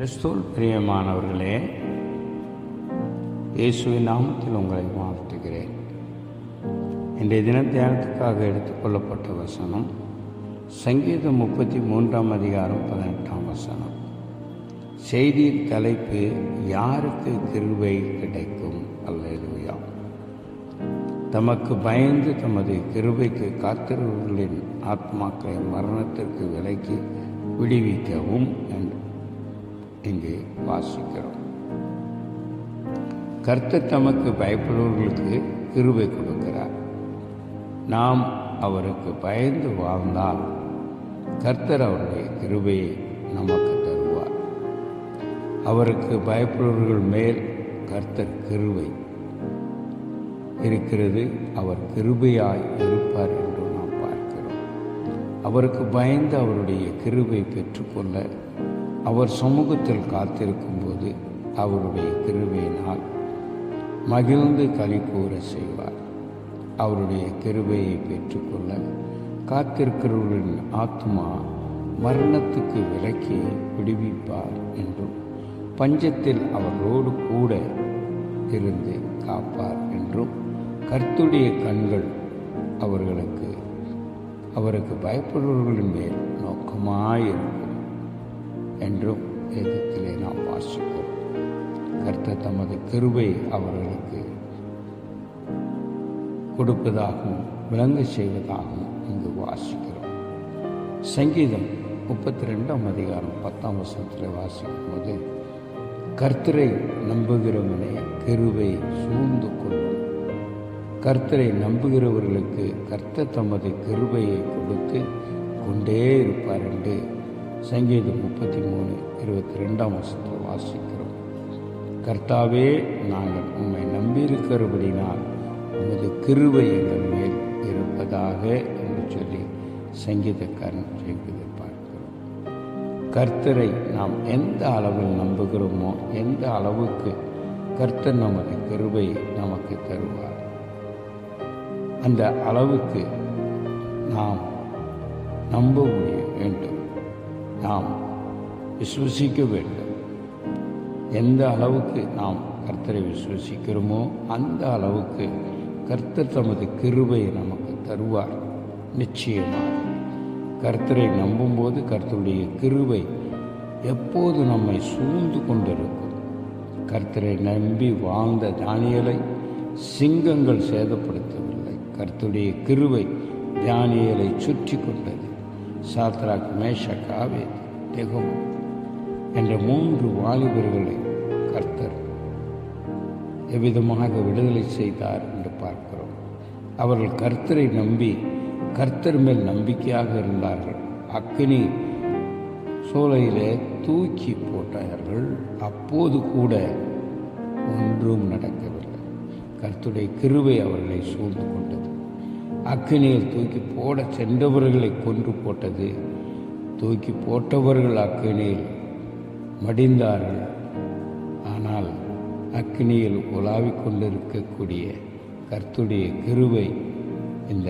கிறிஸ்துவுல் பிரியமானவர்களே, இயேசுவின் நாமத்தில் உங்களை வாழ்த்துகிறேன். இன்றைய தின தியானத்துக்காக எடுத்துக்கொள்ளப்பட்ட வசனம் சங்கீதம் 33 அதிகாரம் 18 வசனம். செய்தியின் தலைப்பு, யாருக்கு கிருபை கிடைக்கும்? அல்லேலூயா. தமக்கு பயந்து தமது கிருபைக்கு காத்திருவர்களின் ஆத்மாக்களை மரணத்திற்கு விலக்கி விடுவிக்கவும் என்று இங்கே வாசிக்கிறோம். கர்த்தர் தமக்கு பயப்படுபவர்களுக்கு கிருபை கொடுக்கிறார். நாம் அவருக்கு பயந்து வாழ்ந்தால் கர்த்தர் அவருடைய கிருபையை நமக்கு தருவார். அவருக்கு பயப்படுபவர்கள் மேல் கர்த்தர் கிருபை இருக்கிறது. அவர் கிருபையாய் இருப்பார் என்று நாம் பார்க்கிறோம். அவருக்கு பயந்து அவருடைய கிருபை பெற்றுக்கொள்ள அவர் சமூகத்தில் காத்திருக்கும்போது அவருடைய கிருபையினால் மகிழ்ந்து களி கூற செய்வார். அவருடைய கிருபையை பெற்றுக்கொள்ள காத்திருக்கிறவர்களின் ஆத்மா மரணத்துக்கு விலக்கி விடுவிப்பார் என்றும், பஞ்சத்தில் அவரோடு கூட இருந்து காப்பார் என்றும், கர்த்தருடைய கண்கள் அவருக்கு பயப்படுபவர்களின் மேல் நோக்கமாயிருக்கும் என்றும் வேதத்திலே நாம் வாசிக்கிறோம். கர்த்தர் தமது கிருபை அவர்களுக்கு கொடுப்பதாகவும் விளங்க செய்வதாகவும் இங்கு வாசிக்கிறோம். சங்கீதம் 32 அதிகாரம் 10 வசனத்தில் வாசிக்கும் போது, கர்த்தரை நம்புகிறவனை கிருபை சூழ்ந்து கொள்ளும். கர்த்தரை நம்புகிறவர்களுக்கு கர்த்தர் தமது கிருபையை கொடுத்து கொண்டே இருப்பார் என்று சங்கீதம் 33:22 வசனத்தில் வாசிக்கிறோம். கர்த்தாவே, நாங்கள் உம்மை நம்பியிருக்கிறபடினால் உமது கிருபை எங்கள் மேல் இருப்பதாக என்று சொல்லி சங்கீதக்காரன் செய்வதை பார்க்கிறோம். கர்த்தரை நாம் எந்த அளவில் நம்புகிறோமோ, எந்த அளவுக்கு கர்த்தர் நமது கிருபை நமக்கு தருவார், அந்த அளவுக்கு நாம் நம்ப வேண்டும். நாம் விசுவசிக்க வேண்டும். எந்த அளவுக்கு நாம் கர்த்தரை விசுவசிக்கிறோமோ அந்த அளவுக்கு கர்த்தர் தமது கிருபையை நமக்கு தருவார். நிச்சயமாக கர்த்தரை நம்பும்போது கர்த்தருடைய கிருபை எப்போது நம்மை சூழ்ந்து கொண்டிருக்கும். கர்த்தரை நம்பி வாழ்ந்த தானியேலை சிங்கங்கள் சேதப்படுத்தவில்லை. கர்த்தருடைய கிருபை தானியேலை சுற்றி கொண்டது. சாத்ராக், மேஷக், ஆபேத்நேகோ என்ற 3 வாலிபர்களை கர்த்தர் எவ்விதமாக விடுதலை செய்தார் என்று பார்க்கிறோம். அவர்கள் கர்த்தரை நம்பி கர்த்தர் மேல் நம்பிக்கையாக இருந்தார்கள். அக்கினி சோலையிலே தூக்கி போட்டார்கள். அப்போது கூட ஒன்றும் நடக்கவில்லை. கர்த்தருடைய கிருபை அவர்களை சூழ்ந்து கொண்டது. அக்கினியில் தூக்கி போட சென்றவர்களை கொன்று போட்டது. தூக்கி போட்டவர்கள் அக்கினியில் மடிந்தார்கள். ஆனால் அக்கினியில் உலாவிக் கொண்டிருக்கக்கூடிய கர்த்தருடைய கிருபை இந்த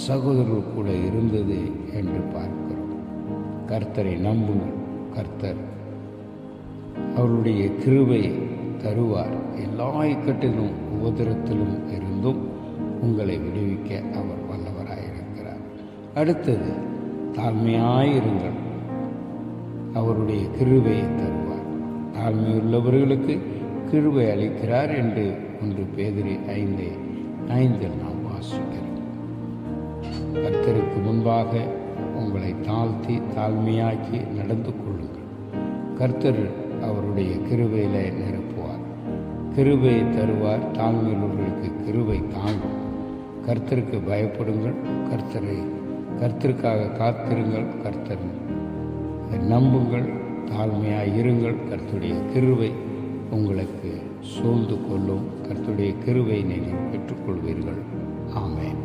சகோதரர்கள் கூட இருந்தது என்று பார்க்கிறோம். கர்த்தரை நம்புங்கள். கர்த்தர் அவருடைய கிருபையை தருவார். எல்லா இக்கட்டிலும் உபத்திரத்திலும் இருந்தும் உங்களை விடுவிக்க அவர் வல்லவராயிருக்கிறார். அடுத்தது, தாழ்மையாயிருங்கள். அவருடைய கிருபையை தருவார். தாழ்மையுள்ளவர்களுக்கு கிருபை அளிக்கிறார் என்று 1 பேதுரு 5:5 நாம் வாசிக்கிறோம். கர்த்தருக்கு முன்பாக உங்களை தாழ்த்தி தாழ்மையாக்கி நடந்து கொள்ளுங்கள். கர்த்தர் அவருடைய கிருபையிலே நிரப்புவார். கிருபையை தருவார். தாழ்மையுள்ளவர்களுக்கு கிருபை தாங்கும். கர்த்தருக்கு பயப்படுங்கள். கர்த்தருக்காக காத்திருங்கள். கர்த்தர் நம்புங்கள். தாழ்மையாக இருங்கள். கர்த்தருடைய கிருபை உங்களுக்கு சூழ்ந்து கொள்ளும். கர்த்தருடைய கிருபை நீங்கள் பெற்றுக்கொள்வீர்கள். ஆமென்.